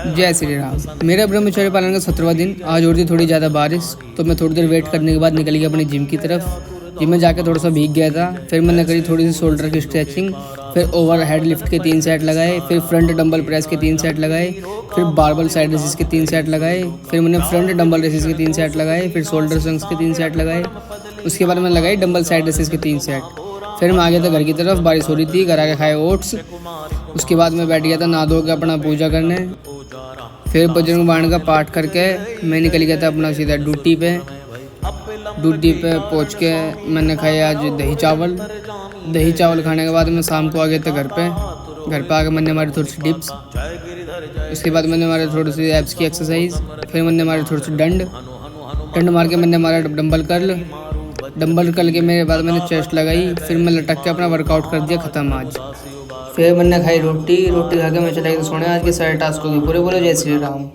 जय श्री राम। मेरा ब्रह्मचर्य पालन का 17वां दिन। आज हो रही थी थोड़ी ज़्यादा बारिश, तो मैं थोड़ी देर वेट करने के बाद निकल गया अपनी जिम की तरफ। जिम में जाके थोड़ा सा भीग गया था। फिर मैंने करी थोड़ी सी शोल्डर की स्ट्रेचिंग, फिर ओवर हेड लिफ्ट के 3 सेट लगाए, फिर फ्रंट डंबल प्रेस के 3 सेट लगाए, फिर बारबल साइड रेसिस के 3 सेट लगाए, फिर मैंने फ्रंट डंबल रेसिस के 3 सेट लगाए, फिर शोल्डर स्विंग्स के 3 सेट लगाए। उसके बाद मैंने लगाई डंबल साइड रेसिस के 3 सेट। फिर मैं आ गया था घर की तरफ। बारिश हो रही थी, घर आके खाए ओट्स। उसके बाद मैं बैठ गया था नहा धो के अपना पूजा करने। फिर बजरंग बाण का पाठ करके मैं निकल गया था अपना सीधा ड्यूटी पे। ड्यूटी पे पहुंच के मैंने खाया आज दही चावल। दही चावल खाने के बाद मैं शाम को आ गया था घर पे। घर पे आके मैंने मारी थोड़ी सी डिप्स। उसके बाद मैंने मारे थोड़ी सी एब्स की एक्सरसाइज। फिर मैंने मारे थोड़ी सी डंड मार के मैंने मारा डंबल कर्ल के मेरे बाद मैंने चेस्ट लगाई। फिर मैं लटक के अपना वर्कआउट कर दिया ख़त्म आज। फिर मैंने खाई रोटी खा के मैं चला गया सोने। आज के सारे टास्क हो गए पूरे। बोलो जय श्री राम।